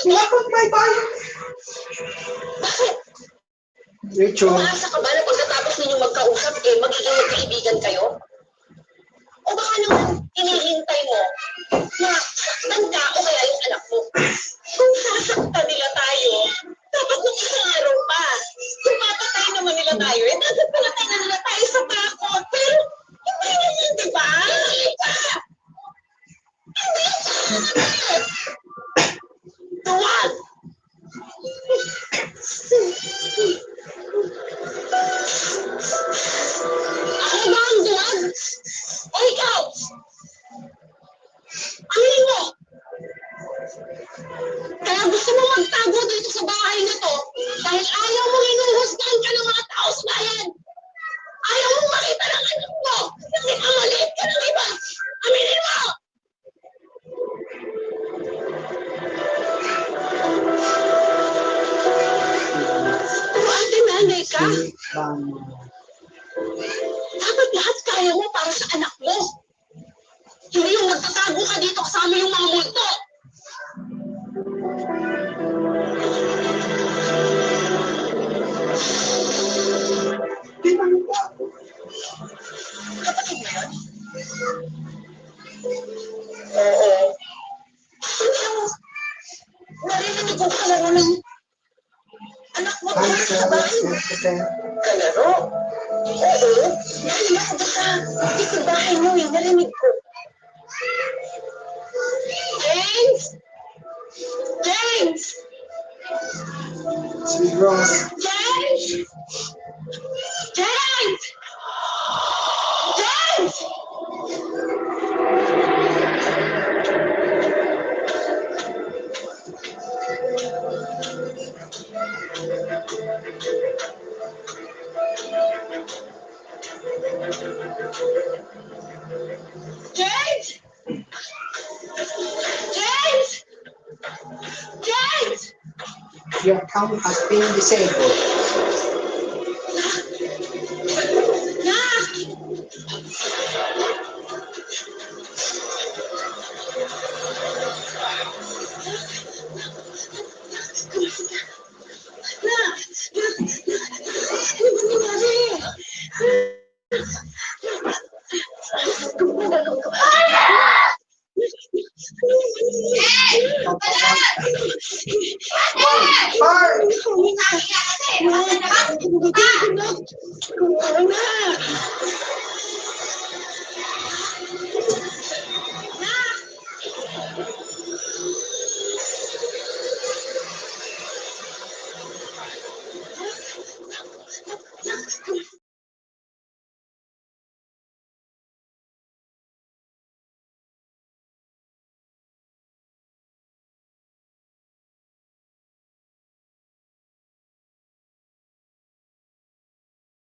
multo? Pinapagpay tayo. Bakit? Rachel. Umaasa ka ba na pagkatapos ninyo magkausap, magiging magkaibigan kayo? O baka naman hinihintay mo na saktan ka o kaya yung anak mo? Kung sasaktan nila tayo, dapat nung isang araw pa. Kung papatay naman nila tayo, dapat palatay na nila tayo sa takot. Pero hindi naman, di ba? Hindi pa! Tuwag! Ako ba ang duwag? O ikaw? Aminin mo! Kaya gusto mo magtago dito sa bahay na to dahil ayaw mo hinuhusgahan ka ng mga tao sa bayan. Ayaw mo makita ng anak mo kasi kamaliit ka ng iba. Aminin mo! Pero ate nanay ka. Dapat lahat kaya mo para sa anak mo. Hindi yung magtatago ka dito kasama yung mga multo. Kapatid mo yun? Oo. Pero, narinig ko kalaro ng anak mo doon sa bahay mo. Kalaro? Oo. Narinig ko sa likod bahay mo eh. Narinig ko. James! James! Si Ross. James! James! James! James! James! James! Your account has been disabled. Nak! Nak! Ano ba nangyari?